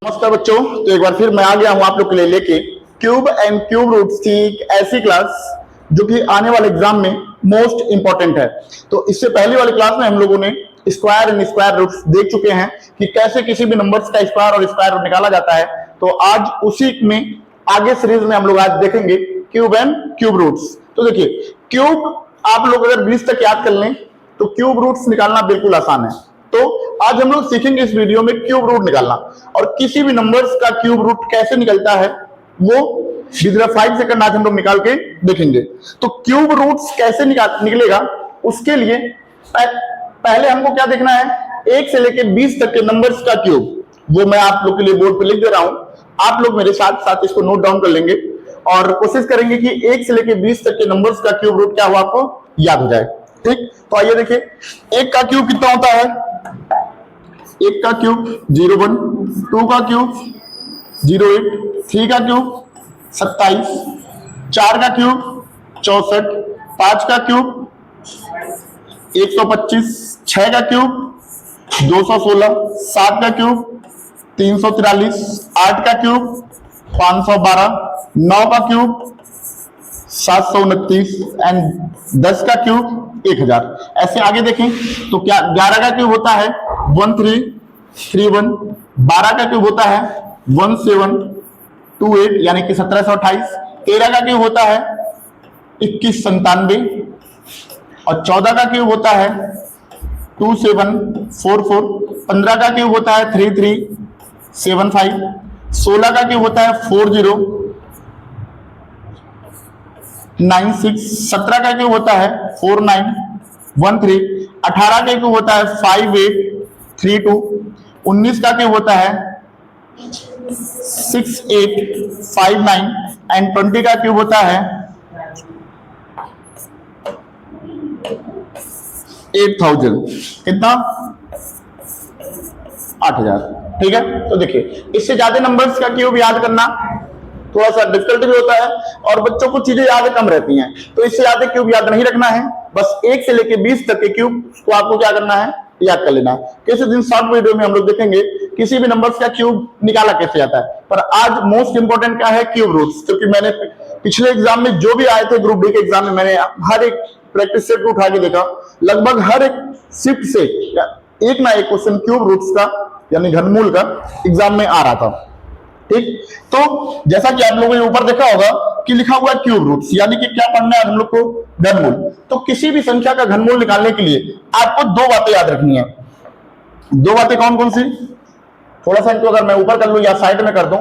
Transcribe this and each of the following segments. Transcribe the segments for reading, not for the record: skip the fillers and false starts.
नमस्कार बच्चों, तो एक बार फिर मैं आ गया हूं आप लोग के लिए लेके क्यूब एंड क्यूब रूट्स की एक ऐसी क्लास जो कि आने वाले एग्जाम में मोस्ट इंपॉर्टेंट है। तो इससे पहले वाली क्लास में हम लोगों ने स्क्वायर एंड स्क्वायर रूट्स देख चुके हैं कि कैसे किसी भी नंबर्स का स्क्वायर और स्क्वायर रूट निकाला जाता है। तो आज उसी में आगे सीरीज में हम लोग आज देखेंगे क्यूब एंड क्यूब रूट्स। तो देखिए, क्यूब आप लोग अगर 20 तक याद कर लें तो क्यूब रूट्स निकालना बिल्कुल आसान है। तो आज हम लोग सीखेंगे इस वीडियो में क्यूब रूट निकालना, और किसी भी नंबर्स का क्यूब रूट कैसे निकलता है वो विद 5 सेकंड आज हम लोग निकाल के देखेंगे। तो क्यूब रूट्स कैसे निकलेगा उसके लिए पहले हमको क्या देखना है, 1 से लेके 20 तक के नंबर्स का क्यूब। वो मैं आप लोग के लिए बोर्ड पे लिख दे रहा हूं, आप लोग मेरे साथ साथ इसको नोट डाउन कर लेंगे और कोशिश करेंगे कि 1 से लेके 20 तक के नंबर्स का क्यूब रूट क्या हो आपको याद हो जाए। ठीक, तो आइए देखिए, 1 का क्यूब कितना होता है, 1 का क्यूब 01, 2 का क्यूब 08, 3 का क्यूब 27, 4 का क्यूब 64, 5 का क्यूब 125, 6 का क्यूब 216, 7 का क्यूब 343, 8 का क्यूब 512, 9 का क्यूब 729 एंड 10 का क्यूब 1000। ऐसे आगे देखें तो क्या 11 का क्यूब होता है 1331, 12 का क्यूब होता है 1728 यानी कि 1728, 13 का क्यूब होता है 2197 और 14 का क्यूब होता है 2744, 15 का क्यूब होता है 3375, 16 का क्यूब होता है 4096, 17 का क्यूब होता है 4913, 18 का क्यूब होता है 5832, 19 का क्यूब होता है 6859 एंड 20 का क्यूब होता है 8000। कितना? 8000। ठीक है, तो देखिए, इससे ज्यादा नंबर्स का क्यूब याद करना थोड़ा सा डिफिकल्ट भी होता है और बच्चों को चीजें याद कम रहती हैं, तो इससे ज्यादा क्यूब याद नहीं रखना है। बस 1 से लेके 20 तक के क्यूब को आपको क्या करना है, याद कर लेना है। किसी दिन शॉर्ट वीडियो में हम लोग देखेंगे किसी भी नंबर्स का क्यूब निकाला कैसे जाता है, पर आज मोस्ट इंपोर्टेंट क्या है, क्यूब रूट्स। क्योंकि मैंने पिछले एग्जाम में जो भी आए थे ग्रुप डी के एग्जाम में, मैंने हर एक प्रैक्टिस सेट को उठा के देखा, लगभग हर एक शिफ्ट से एक ना एक क्वेश्चन क्यूब रूट्स का यानी घनमूल का एग्जाम में आ रहा था। ठीक, तो जैसा कि आप लोगों ने ऊपर देखा होगा कि लिखा हुआ है क्यूब रूट्स, यानी कि क्या पढ़ना है हम लोग को, घनमूल। तो किसी भी संख्या का घनमूल निकालने के लिए आपको 2 बातें याद रखनी है। 2 बातें कौन कौन सी, थोड़ा सा इनको अगर मैं ऊपर कर लूं या साइड में कर दूं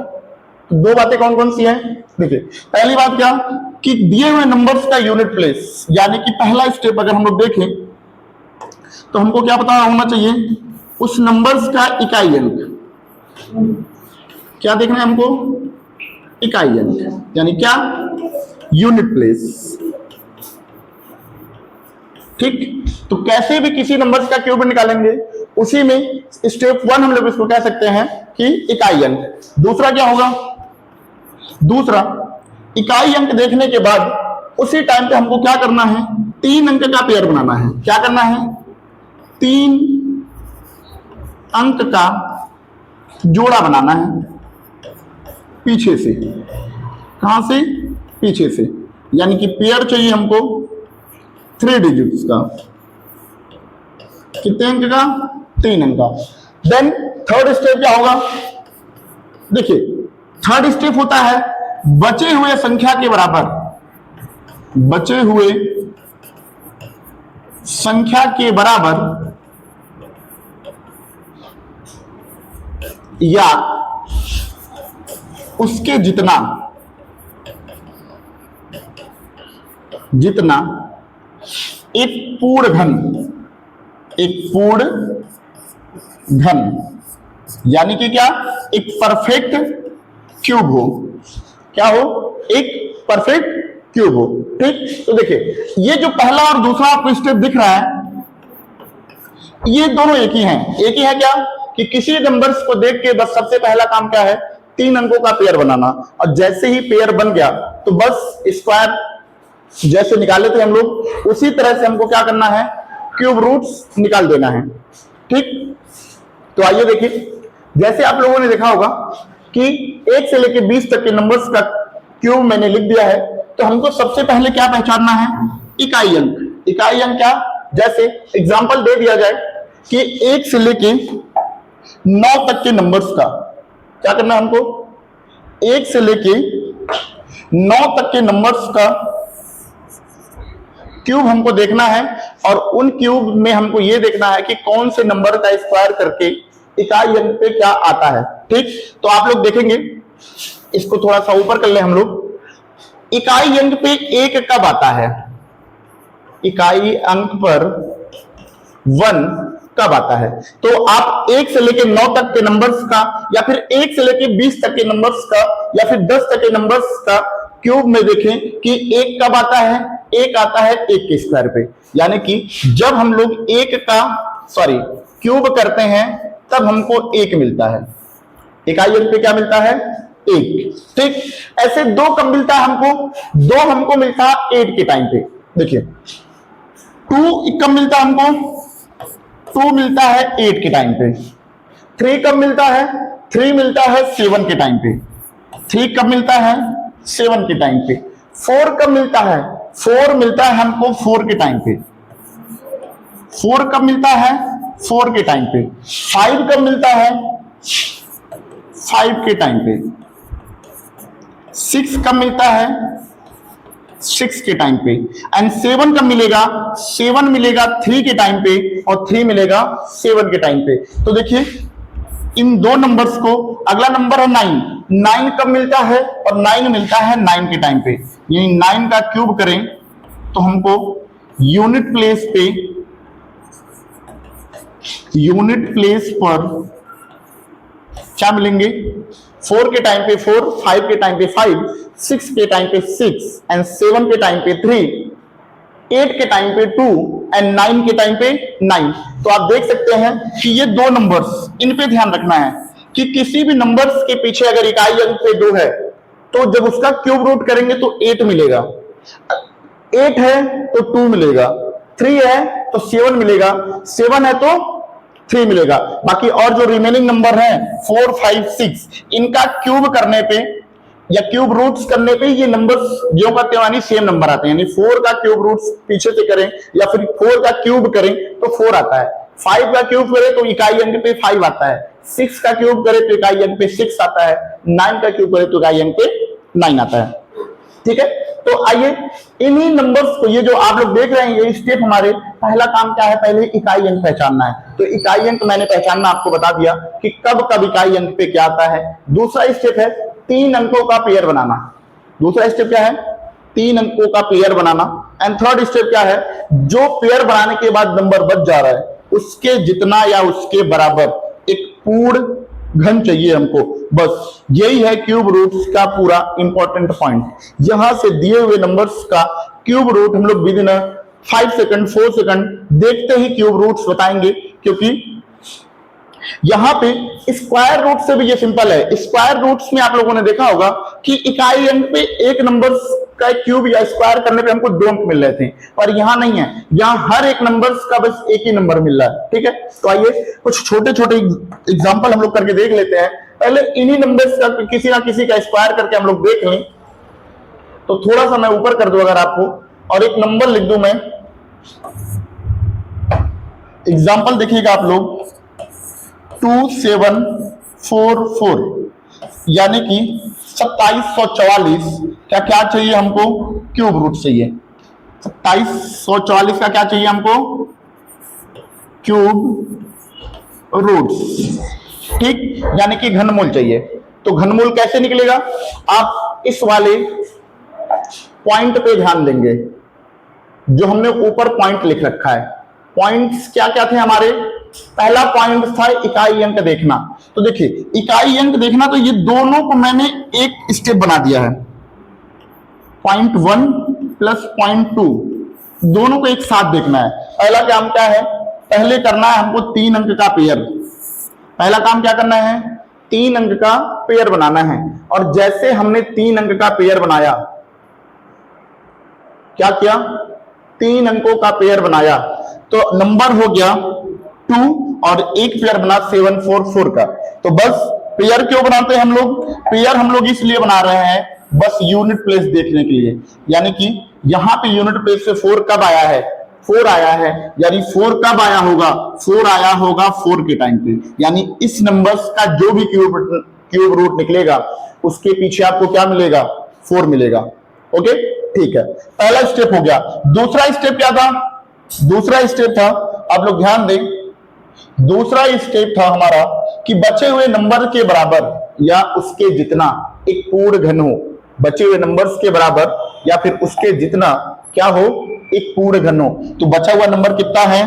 तो 2 बातें कौन कौन सी हैं। देखिए, पहली बात क्या कि दिए हुए नंबर्स का यूनिट प्लेस, यानी कि पहला स्टेप अगर हम लोग देखें तो हमको क्या पता होना चाहिए, उस नंबर्स का इकाई अंक। क्या देखना है हमको, इकाई अंक, यानी क्या, यूनिट प्लेस। ठीक, तो कैसे भी किसी नंबर का क्यूब निकालेंगे, उसी में स्टेप 1 हम लोग इसको कह सकते हैं कि इकाई अंक। दूसरा क्या होगा, दूसरा इकाई अंक देखने के बाद उसी टाइम पे हमको क्या करना है, 3 अंक का पेयर बनाना है। क्या करना है, 3 अंक का जोड़ा बनाना है पीछे से। कहां से, पीछे से, यानी कि पेयर चाहिए हमको 3 डिजिट्स का। कितने अंक का, 3 अंक का। देन थर्ड स्टेप क्या होगा, देखिए थर्ड स्टेप होता है बचे हुए संख्या के बराबर, बचे हुए संख्या के बराबर या उसके जितना, जितना एक पूर्ण घन, एक पूर्ण घन, यानी कि क्या, एक परफेक्ट क्यूब हो। क्या हो, एक परफेक्ट क्यूब हो। ठीक, तो देखिए ये जो पहला और दूसरा आपको स्टेप दिख रहा है, ये दोनों एक ही हैं। एक ही है क्या कि किसी नंबर्स को देख के बस सबसे पहला काम क्या है, 3 अंकों का पेयर बनाना, और जैसे ही पेयर बन गया तो बस स्क्वायर जैसे निकाले थे हम लोग, उसी तरह से हमको क्या करना है, क्यूब रूट्स निकाल देना है। ठीक, तो आइए देखिए, जैसे आप लोगों ने देखा होगा कि 1 से लेके 20 तक के नंबर्स का क्यूब मैंने लिख दिया है, तो हमको सबसे पहले क्या पहचानना है? इकाई अंक। इकाई अंक क्या? जैसे एग्जांपल दे दिया जाए कि 1 से लेके 9 तक के नंबर्स का क्या करना है हमको? 1 से लेके 9 तक के नंबर्स का क्यूब हमको देखना है, और उन क्यूब में हमको ये देखना है कि कौन से नंबर का स्क्वायर करके इकाई अंक पे क्या आता है। ठीक, तो आप लोग देखेंगे, इसको थोड़ा सा ऊपर कर ले हम लोग। इकाई अंक पे 1 कब आता है? इकाई अंक पर 1 कब आता है? तो आप 1 से लेके 9 तक के नंबर्स का, या फिर 1 से लेके 20 तक के नंबर्स का, या फिर 10 तक के नंबर्स का क्यूब में देखें कि 1 कब आता है? 1 आता है 1 के स्क्वायर पे। यानी कि जब हम लोग 1 का क्यूब करते हैं तब हमको 1 मिलता है। इकाई अंक पे क्या मिलता है? 1। ठीक, ऐसे 2 कब मिलता है हमको? 2 हमको मिलता है 8 के टाइम पे। देखिए 2 कब मिलता है हमको? 2 मिलता है 8 के टाइम पे। 3 कब मिलता है? 3 मिलता है 7 के टाइम पे। 3 कब मिलता है? 7 के टाइम पे। 4 कब मिलता है? 4 मिलता है हमको 4 के टाइम पे। 4 कब मिलता है? 4 के टाइम पे। 5 कब मिलता है? 5 के टाइम पे। 6 कब मिलता है? 6 के टाइम पे। एंड 7 कब मिलेगा? 7 मिलेगा 3 के टाइम पे, और 3 मिलेगा 7 के टाइम पे। तो देखिए इन 2 नंबर्स को, अगला नंबर है 9। 9 कब मिलता है? और 9 मिलता है 9 के टाइम पे। यानी 9 का क्यूब करें तो हमको यूनिट प्लेस पर क्या मिलेंगे? 4 के टाइम पे 4, 5 के टाइम पे 5, 6 के टाइम पे 6, एंड 7 के टाइम पे 3, 8 के टाइम पे 2, एंड 9 के टाइम पे 9। तो आप देख सकते हैं कि ये 2 नंबर्स, इन पे ध्यान रखना है कि किसी भी नंबर्स के पीछे अगर इकाई अंक पे 2 है तो जब उसका क्यूब रूट करेंगे तो 8 मिलेगा। 8 है तो 2 मिलेगा, 3 है तो 7 मिलेगा, 7 है तो 3 मिलेगा। बाकी और जो रिमेनिंग नंबर है 4, 5, 6, इनका क्यूब करने पे या क्यूब रूट्स करने पे ये नंबर्स जो का त्यों सेम नंबर आते हैं। यानी 4 का क्यूब रूट्स पीछे से करें या फिर 4 का क्यूब करें तो 4 आता है, 5 का क्यूब करें तो इकाई अंक पे 5 आता है, 6 का क्यूब करें तो इकाई अंक पे 6 आता है, 9 का क्यूब करें तो इकाई अंक पे 9 आता है। ठीक है, तो आइए इन्हीं नंबर्स को, ये जो आप लोग देख रहे हैं ये स्टेप हमारे, पहला काम क्या है? पहले इकाई अंक पहचानना है। तो इकाई अंक मैंने पहचानना आपको बता दिया कि कब कब इकाई अंक पे क्या आता है। दूसरा स्टेप है 3 अंकों का पेयर बनाना। दूसरा स्टेप क्या है? 3 अंकों का pair banana. And third step क्या है? जो पेयर बनाने के बाद नंबर बच जा रहा है उसके जितना या उसके बराबर एक पूर्ण घन चाहिए हमको। बस यही है क्यूब रूट्स का पूरा इंपॉर्टेंट पॉइंट। यहां से दिए हुए नंबर्स का क्यूब रूट हम लोग विद इन 5 सेकंड 4 सेकंड देखते ही क्यूब रूट्स बताएंगे, क्योंकि यहां पे स्क्वायर रूट से भी ये सिंपल है। स्क्वायर रूट्स में आप लोगों ने देखा होगा कि इकाई अंक पे एक नंबर का क्यूब या स्क्वायर करने पे हमको 2 अंक मिल रहे थे, पर यहां नहीं है, यहां हर एक नंबर्स का बस एक ही नंबर मिल रहा है। ठीक है, तो आइए कुछ छोटे छोटे एग्जांपल हम लोग करके देख लेते हैं। पहले इन्हीं नंबर्स का किसी ना किसी का स्क्वायर करके हम लोग देख लें। तो थोड़ा सा मैं ऊपर कर दूं अगर आपको, और एक नंबर लिख दूं मैं। एग्जांपल देखिएगा आप लोग 2744, यानी कि 2744 क्या क्या चाहिए हमको? क्यूब रूट चाहिए। 2744 का क्या चाहिए हमको? Cube roots. ठीक, यानी कि घनमूल चाहिए। तो घनमूल कैसे निकलेगा? आप इस वाले पॉइंट पे ध्यान देंगे, जो हमने ऊपर पॉइंट लिख रखा है। पॉइंट्स क्या क्या थे हमारे? पहला पॉइंट था इकाई अंक देखना। तो देखिए इकाई अंक देखना, तो ये दोनों को मैंने एक स्टेप बना दिया है। पॉइंट 1 प्लस पॉइंट 2 दोनों को एक साथ देखना है। पहला काम क्या है? पहले करना है हमको 3 अंक का पेयर। पहला काम क्या करना है? 3 अंक का पेयर बनाना है। और जैसे हमने 3 अंक का पेयर बनाया, क्या किया? 3 अंकों का पेयर बनाया, तो नंबर हो गया 2 और एक पेयर बना 744 का। तो बस पेयर क्यों बनाते हैं हम लोग? पेयर हम लोग इसलिए बना रहे हैं बस यूनिट प्लेस देखने के लिए, यानी कि यहां पे यूनिट प्लेस से 4 कब आया है? 4 आया है, यानी 4 कब आया होगा? 4 आया होगा 4 के टाइम पे, यानी इस नंबर्स का जो भी क्यूब रूट निकलेगा उसके पीछे आपको क्या मिलेगा? 4 मिलेगा। ओके, ठीक है, पहला स्टेप हो गया। दूसरा स्टेप क्या था? दूसरा स्टेप था, आप लोग ध्यान दें, दूसरा स्टेप था हमारा कि बचे हुए नंबर के बराबर या उसके जितना एक पूर्ण घन हो। बचे हुए नंबर्स के बराबर या फिर उसके जितना क्या हो? एक पूर्ण घन हो। तो बचा हुआ नंबर कितना है?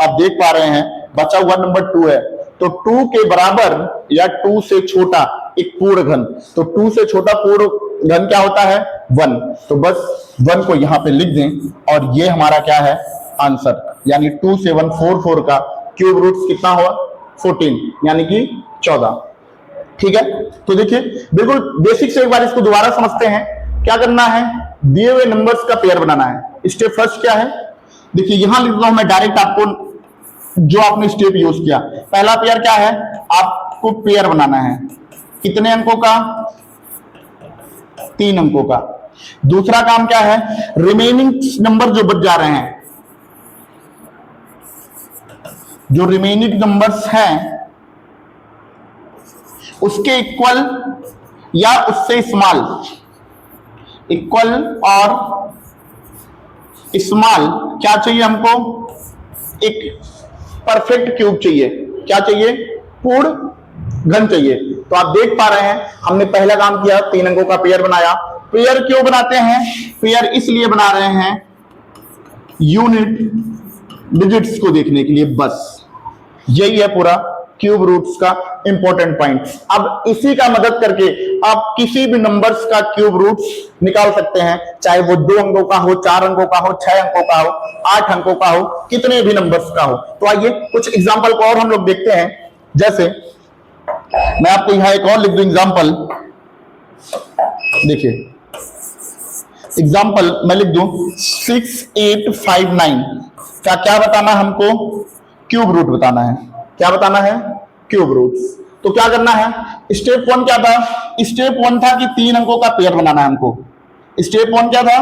आप देख पा रहे हैं, बचा हुआ नंबर 2 है, तो 2 के बराबर या 2 से छोटा एक पूर्ण घन। तो 2 से छोटा पूर्ण घन क्या होता है? 1। तो बस 1 को यहां पे लिख दें और ये हमारा क्या है? आंसर, यानी 2 से 1 4 का क्यूब रूट कितना हुआ? 14, यानी कि 14। ठीक है, तो देखिए बिल्कुल बेसिक से एक बार इसको दोबारा समझते हैं। क्या करना है? दिए हुए नंबर्स का पेयर बनाना है। स्टेप फर्स्ट क्या है? देखिए यहां लिख रहा हूं मैं डायरेक्ट, आपको जो आपने स्टेप यूज किया। पहला पेयर क्या है? आपको पेयर बनाना है कितने अंकों का? 3 अंकों का। दूसरा काम क्या है? रिमेनिंग नंबर जो बच जा रहे हैं, जो रिमेनिंग नंबर्स हैं उसके इक्वल या उससे स्मॉल, इक्वल और स्मॉल क्या चाहिए हमको? एक परफेक्ट क्यूब चाहिए। क्या चाहिए? पूर्ण घन चाहिए। तो आप देख पा रहे हैं हमने पहला काम किया, 3 अंकों का पेयर बनाया। पेयर क्यों बनाते हैं? पेयर इसलिए बना रहे हैं यूनिट डिजिट्स को देखने के लिए, बस यही है पूरा क्यूब रूट्स का इंपॉर्टेंट पॉइंट। अब इसी का मदद करके आप किसी भी नंबर्स का क्यूब रूट्स निकाल सकते हैं, चाहे वो 2 अंकों का हो, 4 अंकों का हो, 6 अंकों का हो, 8 अंकों का हो, कितने भी नंबर्स का हो। तो आइए कुछ एग्जांपल को और हम लोग देखते हैं। जैसे मैं आपको यहां एक और लिख दूं एग्जांपल। देखिए एग्जांपल मैं लिख दूं 6859 का क्या बताना हमको? क्यूब रूट बताना है। क्या बताना है? Cube roots. तो क्या करना है? स्टेप 1 क्या था? स्टेप 1 था कि 3 अंकों का पेयर बनाना है हमको। स्टेप 1 क्या था?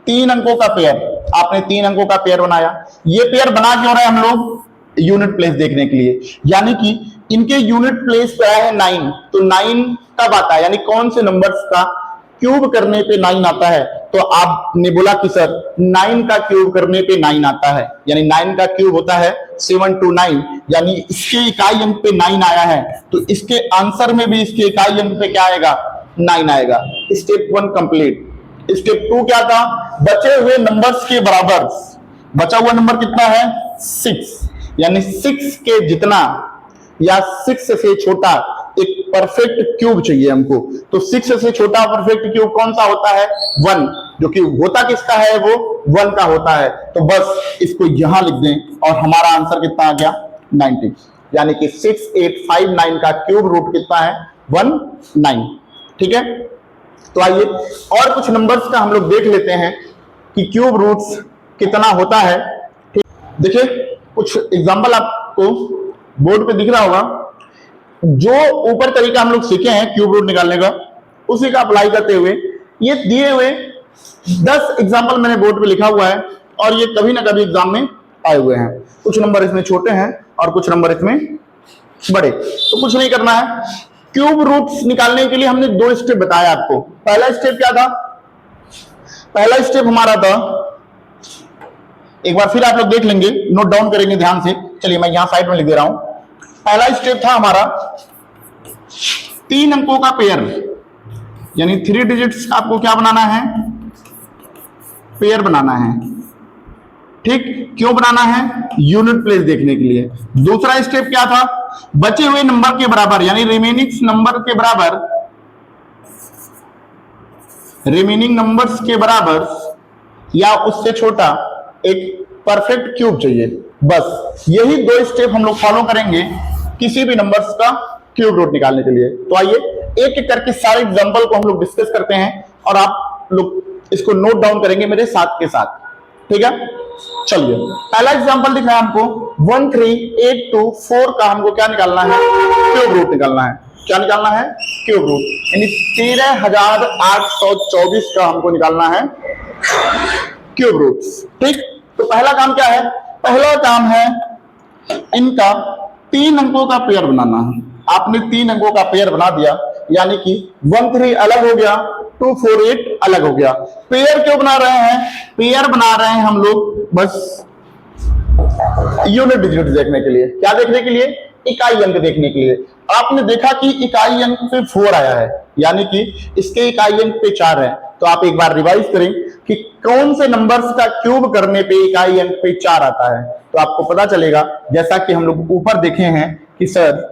3 अंकों का पेयर। आपने 3 अंकों का पेयर बनाया। ये पेयर बना क्यों रहे हम लोग? यूनिट प्लेस देखने के लिए, यानी कि इनके यूनिट प्लेस पे आया है 9। तो 9 कब आता है, यानी कौन से नंबर्स का क्यूब करने पे 9 आता है? तो आपने बोला कि सर 9 का क्यूब करने पे 9 आता है, यानी 9 का क्यूब होता है 729, यानी इसके इकाई अंक पे 9 आया है, तो इसके आंसर में भी इसके इकाई अंक पे क्या आएगा? 9 आएगा। Step 1 complete. स्टेप 2 क्या था? बचे हुए नंबर्स के बराबर। बचा हुआ नंबर कितना है? 6, यानी 6 के जितना या 6 से छोटा एक परफेक्ट क्यूब चाहिए हमको। तो 6 से छोटा परफेक्ट क्यूब कौन सा होता है? 1, जो कि होता किसका है? वो 1 का होता है। तो बस इसको यहां लिख दें और हमारा आंसर कितना आ गया? 90, यानी कि 6859 का क्यूब रूट कितना है? 19। ठीक है, तो आइए और कुछ नंबर्स का हम लोग देख लेते हैं कि क्यूब रूट्स कितना होता है। देखिए कुछ एग्जांपल आपको बोर्ड पे दिख रहा होगा। जो ऊपर तरीका हम लोग सीखे हैं क्यूब रूट निकालने का, उसी का अप्लाई करते हुए ये दिए हुए 10 एग्जांपल मैंने बोर्ड पे लिखा हुआ है और ये कभी ना कभी एग्जाम में आए हुए हैं। कुछ नंबर इसमें छोटे हैं और कुछ नंबर इसमें बड़े। तो कुछ नहीं करना है, क्यूब रूट्स निकालने के लिए हमने 2 स्टेप बताया आपको। पहला स्टेप क्या था? पहला स्टेप हमारा था, एक बार फिर आप लोग देख लेंगे, नोट डाउन करेंगे ध्यान से। चलिए मैं यहां साइड में लिख दे रहा हूं। पहला स्टेप था हमारा 3 अंकों का पेयर, यानी 3 डिजिट्स का आपको क्या बनाना है? पेयर बनाना है। ठीक, क्यों बनाना है? यूनिट प्लेस देखने के लिए। दूसरा स्टेप क्या था? बचे हुए नंबर के बराबर, यानी रिमेनिंग नंबर के बराबर, रिमेनिंग नंबर्स के बराबर या उससे छोटा एक परफेक्ट क्यूब चाहिए। बस यही 2 स्टेप हम लोग फॉलो करेंगे किसी भी नंबर्स का क्यूब रूट निकालने के लिए। तो आइए एक एक करके सारे एग्जांपल को हम लोग डिस्कस करते हैं और आप लोग इसको नोट डाउन करेंगे मेरे साथ के साथ। ठीक है, चलिए पहला एग्जांपल दिख रहा है हमको 13824 का हमको क्या निकालना है? क्यूब रूट निकालना है। क्या निकालना है? क्यूब रूट, यानी 13,824 का हमको निकालना है क्यूब रूट्स। ठीक, तो पहला काम क्या है? पहला काम है इनका 3 अंकों का पेयर बनाना है। आपने 3 अंकों का पेयर बना दिया, यानी कि 1 3 अलग हो गया, 2 4 8 अलग हो गया। पेयर क्यों बना रहे हैं? पेयर बना रहे हैं हम लोग बस यूनिट डिजिट देखने के लिए। क्या देखने के लिए? इकाई अंक देखने के लिए। आपने देखा कि इकाई अंक पे 4 आया है, यानी कि इसके इकाई अंक पे 4 है। तो आप एक बार रिवाइज करें कि कौन से नंबर्स का क्यूब करने पे इकाई अंक पे 4 आता है, तो आपको पता चलेगा। जैसा कि हम लोग ऊपर देखे हैं कि सर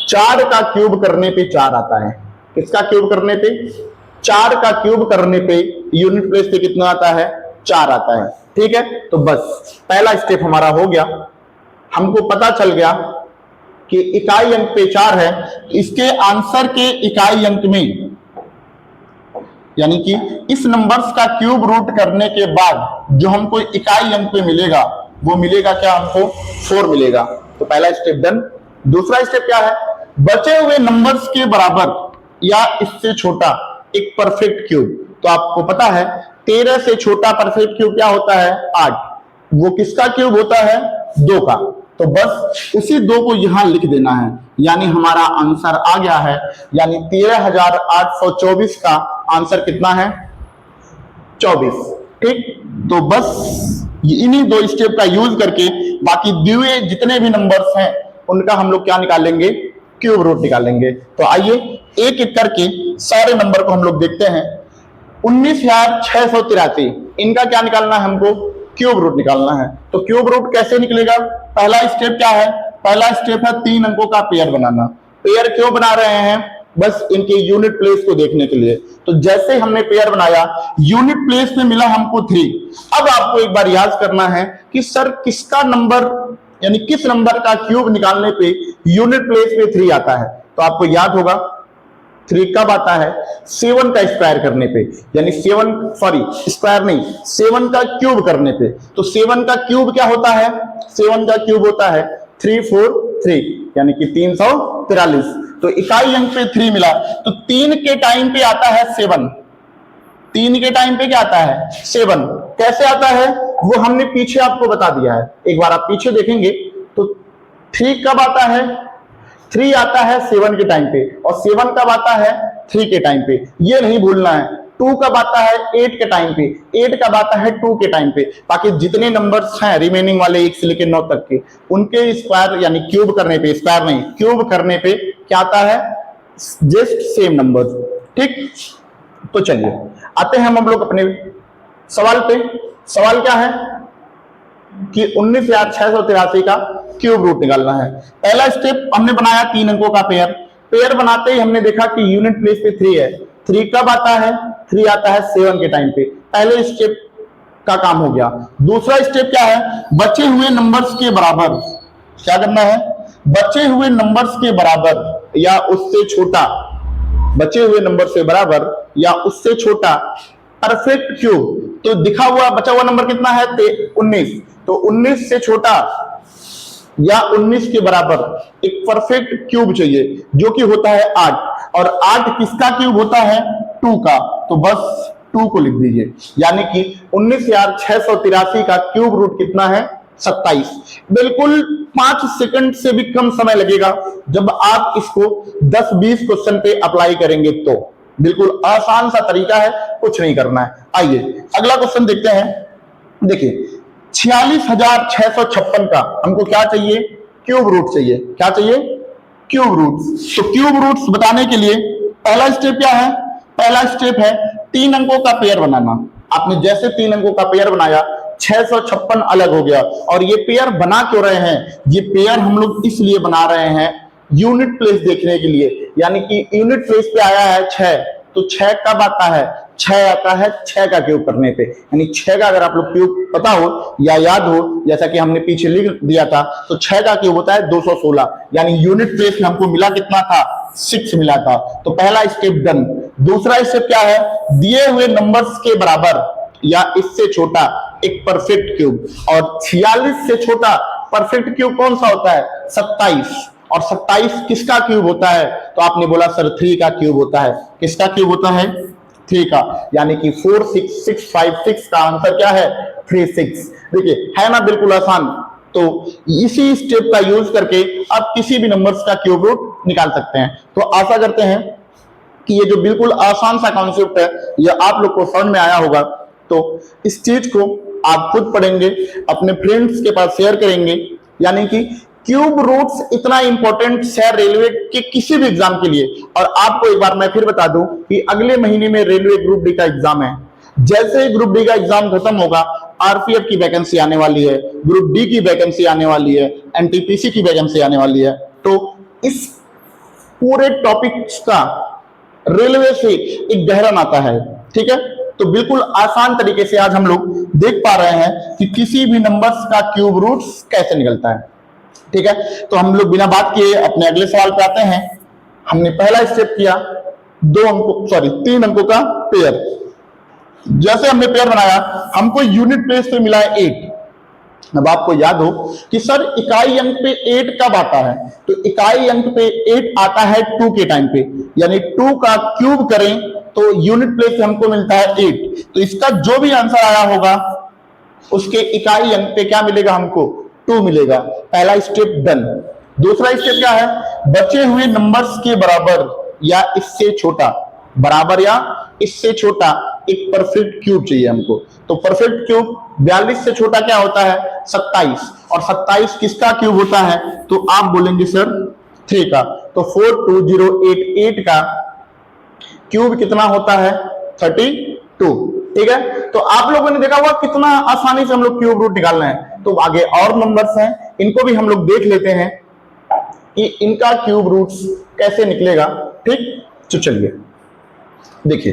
4 का क्यूब करने पे 4 आता है। किसका क्यूब करने पे? 4 का क्यूब करने पे यूनिट प्लेस पे कितना आता है? 4 आता है। ठीक है, तो बस पहला स्टेप हमारा हो गया। हमको पता चल गया कि इकाई अंक पे 4 है। इसके आंसर के इकाई अंक में, यानी कि इस नंबर्स का क्यूब रूट करने के बाद जो हमको इकाई अंक पे मिलेगा वो मिलेगा क्या? हमको 4 मिलेगा। तो पहला स्टेप डन। दूसरा स्टेप क्या है? बचे हुए नंबर्स के बराबर या इससे छोटा एक परफेक्ट क्यूब। तो आपको पता है 13 से छोटा परफेक्ट क्यूब क्या होता है? 8। वो किसका क्यूब होता है? 2 का। तो बस उसी 2 को यहां लिख देना है, यानी हमारा आंसर आ गया है। यानी 13,824 का आंसर कितना है? 24। ठीक, तो बस इन्हीं 2 स्टेप का यूज करके बाकी दिए जितने भी नंबर्स हैं उनका हम लोग क्या निकालेंगे? क्यूब रूट निकालेंगे। तो आइए एक एक करके सारे नंबर को हम लोग देखते हैं। 19,683 इनका क्या निकालना है? हमको क्यूब रूट निकालना है। तो क्यूब रूट कैसे निकलेगा? पहला स्टेप क्या है? पहला स्टेप है 3 अंकों का पेयर बनाना। पेयर क्यों बना रहे हैं? बस इनके यूनिट प्लेस को देखने के लिए। तो जैसे हमने पेयर बनाया, यूनिट प्लेस में मिला हमको 3। अब आपको एक बार याद करना है कि सर किसका नंबर, यानी किस नंबर का क्यूब निकालने पे यूनिट प्लेस में 3 आता है। तो आपको याद होगा 3 कब आता है? 7 का स्क्वायर करने पे, यानी 7 सॉरी स्क्वायर नहीं 7 का क्यूब करने पे। तो 7 का क्यूब क्या होता है? 7 का क्यूब होता है 343, यानी कि 343। तो इकाई अंक पे 3 मिला, तो 3 के टाइम पे आता है 7। 3 के टाइम पे क्या आता है? 7। कैसे आता है वो हमने पीछे आपको बता दिया है। एक बार आप पीछे देखेंगे तो 3 कब आता है? 3 आता है 7 के टाइम पे, और 7 कब आता है? 3 के टाइम पे। ये नहीं भूलना है। 2 कब आता है? 8 के टाइम पे। 8 कब आता है? 2 के टाइम पे। बाकी जितने नंबर्स हैं रिमेनिंग वाले 1 से लेकर 9 तक के, उनके स्क्वायर यानी क्यूब करने पे, स्क्वायर नहीं क्यूब करने पे क्या आता है? Just same number. ठीक, तो चलिए आते हैं हम लोग अपने सवाल पे। सवाल क्या है कि 19,683 का क्यूब रूट निकालना है। पहला स्टेप हमने बनाया 3 अंकों का पेयर। पेयर बनाते ही हमने देखा कि यूनिट प्लेस पे 3 है। 3 कब आता है? 3 आता है 7 के टाइम पे। पहले स्टेप का काम हो गया। दूसरा स्टेप क्या है? बचे हुए नंबर्स के बराबर क्या करना है? बचे हुए नंबर्स के बराबर या उससे छोटा, बचे हुए नंबर से बराबर या उससे छोटा परफेक्ट क्यूब। तो दिखा हुआ बचा हुआ नंबर कितना है? 19। तो 19 से छोटा या 19 के बराबर एक परफेक्ट क्यूब चाहिए, जो कि होता है 8। और 8 किसका क्यूब होता है? 2 का। तो बस 2 को लिख दीजिए, यानी कि 19,683 का क्यूब रूट कितना है? 27। बिल्कुल 5 सेकंड से भी कम समय लगेगा जब आप इसको 10-20 क्वेश्चन पे अप्लाई करेंगे। तो बिल्कुल आसान सा तरीका है, कुछ नहीं करना है। आइए अगला क्वेश्चन देखते हैं। देखिए 46,656 का हमको क्या चाहिए? क्यूब रूट चाहिए। क्या चाहिए? Cube roots. तो क्यूब रूट्स बताने के लिए पहला स्टेप क्या है? पहला स्टेप है 3 अंकों का पेयर बनाना। आपने जैसे 3 अंकों का पेयर बनाया, 656 अलग हो गया। और ये पेयर बना क्यों रहे हैं? ये पेयर हम लोग इसलिए बना रहे हैं यूनिट प्लेस देखने के लिए, यानी कि यूनिट प्लेस पे आया है 6। तो 6 कब आता है? 6 आता है 6 का क्यूब करने पे। यानी 6 का अगर आप लोग क्यूब पता हो या याद हो, जैसा कि हमने पीछे लिख दिया था, तो 6 का क्यूब होता है 216। यानी यूनिट प्लेस में हमको मिला कितना था? 6 मिला था। तो पहला स्टेप डन। दूसरा स्टेप क्या है? दिए हुए नंबर्स के बराबर या इससे छोटा एक परफेक्ट क्यूब। और 46 से छोटा परफेक्ट क्यूब कौन सा होता है? 27। और 27 किसका क्यूब होता है? तो आपने बोला सर 3 का क्यूब होता है। किसका क्यूब होता है? 3 का, यानी कि 46656 का आंसर क्या है? 36। देखिए है ना बिल्कुल आसान। तो इसी स्टेप का यूज करके आप किसी भी नंबर्स का क्यूब रूट निकाल सकते हैं। तो आशा करते हैं कि ये जो बिल्कुल आसान सा कॉन्सेप्ट है ये आप लोग को समझ में आया होगा। तो इस चीज को आप खुद पढ़ेंगे, अपने फ्रेंड्स के पास शेयर करेंगे, यानी कि क्यूब रूट्स इतना इंपॉर्टेंट है रेलवे के किसी भी एग्जाम के लिए। और आपको एक बार मैं फिर बता दूं कि अगले महीने में रेलवे ग्रुप डी का एग्जाम है। जैसे ही ग्रुप डी का एग्जाम खत्म होगा, आरपीएफ की वैकेंसी आने वाली है, ग्रुप डी की वैकेंसी आने वाली है, एनटीपीसी की वैकेंसी आने वाली है। तो इस पूरे टॉपिक्स का रेलवे से एक गहरा नाता है, ठीक है। तो बिल्कुल आसान तरीके से आज हम लोग देख पा रहे हैं कि किसी भी नंबर्स का क्यूब रूट्स कैसे निकलता है, ठीक है। तो हम लोग बिना बात किए अपने अगले सवाल पे आते हैं। हमने पहला स्टेप किया 3 अंकों का पेयर। जैसे हमने पेयर बनाया, हमको यूनिट प्लेस पे मिला है 8। अब आपको याद हो कि सर इकाई अंक पे 8 कब आता है? तो इकाई अंक पे 8 आता है 2 के टाइम पे, यानी 2 का क्यूब करें तो यूनिट प्लेस पे हमको मिलता है 8। तो इसका जो भी आंसर आया होगा उसके इकाई अंक पे क्या मिलेगा? हमको 2 मिलेगा। पहला स्टेप डन। दूसरा स्टेप क्या है? बचे हुए नंबर्स के बराबर या इससे छोटा, बराबर या इससे छोटा एक परफेक्ट क्यूब चाहिए हमको। तो परफेक्ट क्यूब 42 से छोटा क्या होता है? 27। और 27 किसका क्यूब होता है? तो आप बोलेंगे सर 3 का। तो 42088 का क्यूब कितना होता है? 32, ठीक है। तो आप लोगों ने देखा हुआ कितना आसानी से हम लोग क्यूब रूट निकालना है। तो आगे और नंबर्स हैं, इनको भी हम लोग देख लेते हैं कि इनका क्यूब रूट्स कैसे निकलेगा, ठीक। तो चलिए देखिए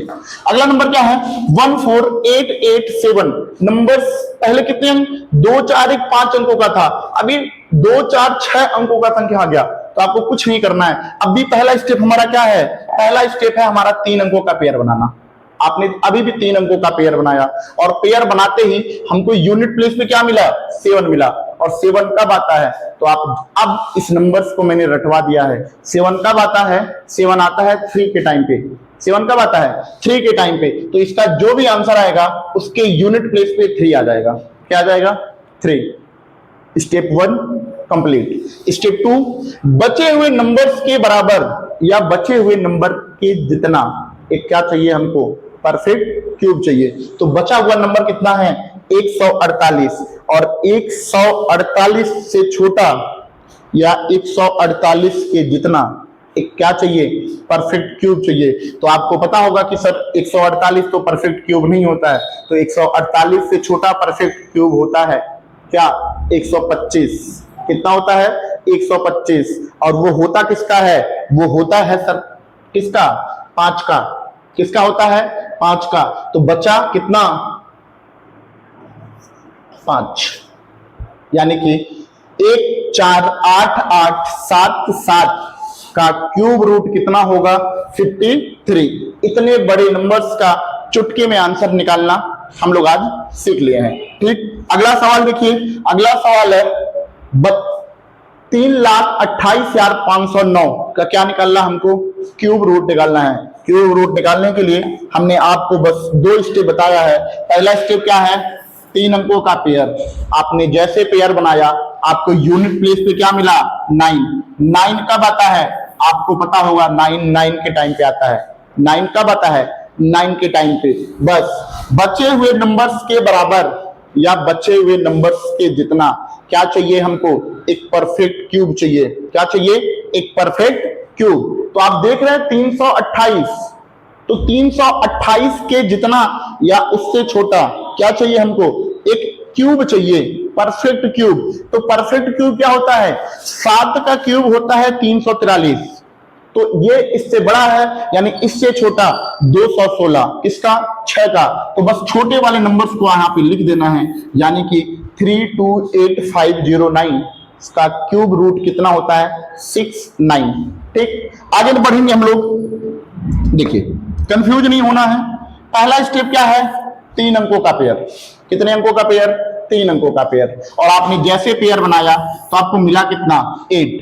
अगला नंबर क्या है? 14887। नंबर्स पहले कितने अंक? 2 4 1 5 अंकों का था, अभी 2 4 6 अंकों का संख्या आ गया। तो आपको कुछ नहीं करना है। अभी पहला स्टेप हमारा क्या है? पहला स्टेप है हमारा 3 अंकों का पेयर बनाना। आपने अभी भी 3 अंकों का पेयर बनाया और पेयर बनाते ही हमको यूनिट प्लेस पे क्या मिला? 7 मिला। और 7 कब आता है? तो आप अब इस नंबर्स को मैंने रटवा दिया है। 7 कब आता है? 7 आता है 3 के टाइम पे। 7 कब आता है? 3 के टाइम पे। तो इसका जो भी आंसर आएगा उसके यूनिट प्लेस पे 3 आ जाएगा। क्या आ जाएगा? 3। Step 1 complete. स्टेप 2, बचे हुए नंबर्स के बराबर या बचे हुए नंबर के जितना एक क्या चाहिए हमको? परफेक्ट क्यूब चाहिए। तो बचा हुआ नंबर कितना है? 148। और 148 से छोटा या 148 के जितना एक क्या चाहिए? परफेक्ट क्यूब चाहिए। तो आपको पता होगा कि सर 148 तो परफेक्ट क्यूब नहीं होता है। तो 148 से छोटा परफेक्ट क्यूब होता है क्या? 125। कितना होता है? 125। और वो होता किसका है? वो होता है सर किसका? 5 का। किसका होता है? 5 का। तो बचा कितना? 5, यानी कि 1 4 8 8 7 7 का क्यूब रूट कितना होगा? 53। इतने बड़े नंबर्स का चुटकी में आंसर निकालना हम लोग आज सीख लिए हैं, ठीक। अगला सवाल देखिए। अगला सवाल है 3,28,509 का क्या निकालना? हमको क्यूब रूट निकालना है। क्यूब रूट निकालने के लिए हमने आपको बस 2 स्टेप बताया है। पहला स्टेप क्या है? 3 अंकों का पेयर। आपने जैसे पेयर बनाया आपको यूनिट प्लेस पे क्या मिला? 9। 9 कब आता है? आपको पता होगा 9 के टाइम पे आता है। 9 कब आता है? 9 के टाइम पे। बस बचे हुए नंबर्स के बराबर या बचे हुए नंबर्स के जितना क्या चाहिए हमको? एक परफेक्ट क्यूब चाहिए। क्या चाहिए? एक परफेक्ट क्यूब। तो आप देख रहे हैं 328। तो 328 के जितना या उससे छोटा क्या चाहिए हमको? एक क्यूब चाहिए, परफेक्ट क्यूब। तो परफेक्ट क्यूब क्या होता है? 7 का क्यूब होता है 343। तो ये इससे बड़ा है, यानी इससे छोटा 216। किसका? 6 का। तो बस छोटे वाले नंबर्स को यहाँ पे लिख देना है, यानी कि 328509 इसका क्यूब रूट कितना होता है? 69, ठीक। आगे बढ़ेंगे हम लोग। देखिए कंफ्यूज नहीं होना है। पहला स्टेप क्या है? 3 अंकों का पेयर। कितने अंकों का पेयर? 3 अंकों का पेयर। और आपने जैसे पेयर बनाया तो आपको मिला कितना? 8,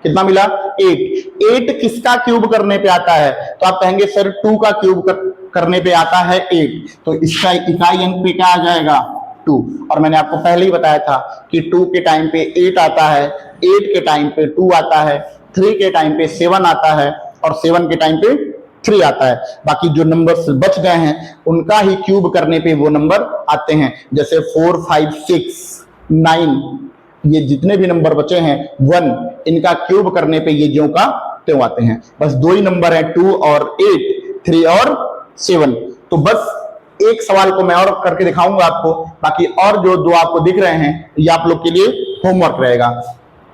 कितना मिला 8। 8 किसका क्यूब करने पे आता है? तो आप कहेंगे सर 2 का क्यूब करने पे आता है 8, तो इसका इकाई अंक पे क्या आ जाएगा 2। और मैंने आपको पहले ही बताया था कि 2 के टाइम पे 8 आता है, 8 के टाइम पे 2 आता है, 3 के टाइम पे 7 आता है और 7 के टाइम पे 3 आता है। बाकी जो नंबर्स बच गए हैं उनका ही क्यूब करने पे वो नंबर आते हैं, जैसे 4, 5, 6, 9, ये जितने भी नंबर बचे हैं 1, इनका क्यूब करने पे ये ज्यों का त्यों आते हैं। बस 2 ही नंबर है 2 और 8, 3 और 7। तो बस एक सवाल को मैं और करके दिखाऊंगा आपको, बाकी और जो 2 आपको दिख रहे हैं ये आप लोग के लिए होमवर्क रहेगा,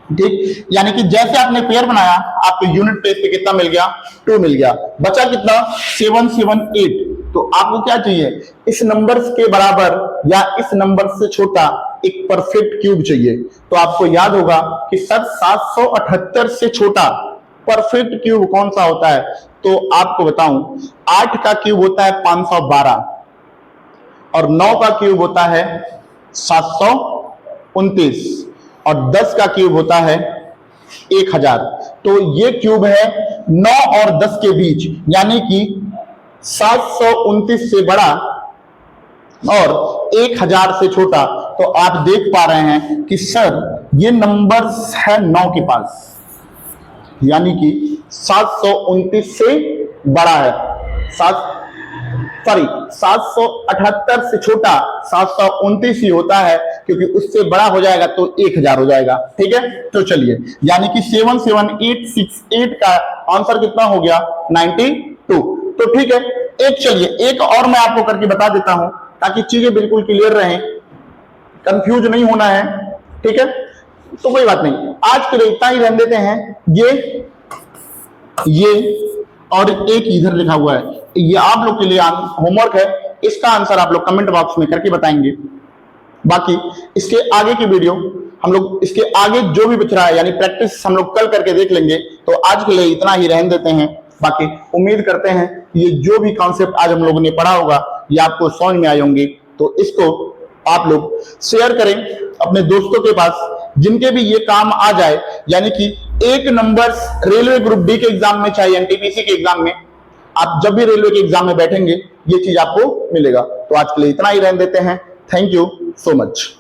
ठीक। यानी कि जैसे आपने पेयर बनाया आपको यूनिट टेस्ट पे कितना मिल गया 2 मिल गया, बचा कितना 7, 7, 8। तो आपको क्या चाहिए, इस नंबर्स के बराबर या इस नंबर से छोटा एक परफेक्ट क्यूब चाहिए। तो आपको याद होगा कि सर 778 से छोटा परफेक्ट क्यूब कौन सा होता है? तो आपको बताऊं 8 का क्यूब होता है 512 और 9 का क्यूब होता है 729 और 10 का क्यूब होता है 1000। तो ये क्यूब है 9 और 10 के बीच, यानी कि 729 से बड़ा और 1000 से छोटा। तो आप देख पा रहे हैं कि सर ये नंबर्स है 9 के पास, यानी कि 729 से बड़ा है, 778 से छोटा 729 ही होता है, क्योंकि उससे बड़ा हो जाएगा तो 1000 हो जाएगा, ठीक है। तो चलिए, यानी कि 77868 का आंसर कितना हो गया 92। तो ठीक है, चलिए एक और मैं आपको करके बता देता हूं ताकि चीजें बिल्कुल क्लियर रहें, कंफ्यूज नहीं होना है, ठीक है। तो कोई बात नहीं, आज के लिए इतना ही रहने देते हैं। ये और एक इधर लिखा हुआ है, ये आप लोग के लिए होमवर्क है, इसका आंसर आप लोग कमेंट बॉक्स में करके बताएंगे। बाकी इसके आगे की वीडियो हम लोग, इसके आगे जो भी बच रहा है यानी प्रैक्टिस हम लोग कल करके देख लेंगे। तो आज के लिए इतना ही रहने देते हैं। बाकी उम्मीद करते हैं ये जो भी कॉन्सेप्ट आज हम लोगों ने पढ़ा होगा ये आपको समझ में आए होंगे। तो इसको आप लोग शेयर करें अपने दोस्तों के पास जिनके भी ये काम आ जाए, यानी कि एक नंबर रेलवे ग्रुप डी के एग्जाम में चाहे एनटीपीसी के एग्जाम में, आप जब भी रेलवे के एग्जाम में बैठेंगे ये चीज आपको मिलेगा। तो आज के लिए इतना ही रहने देते हैं। Thank you so much.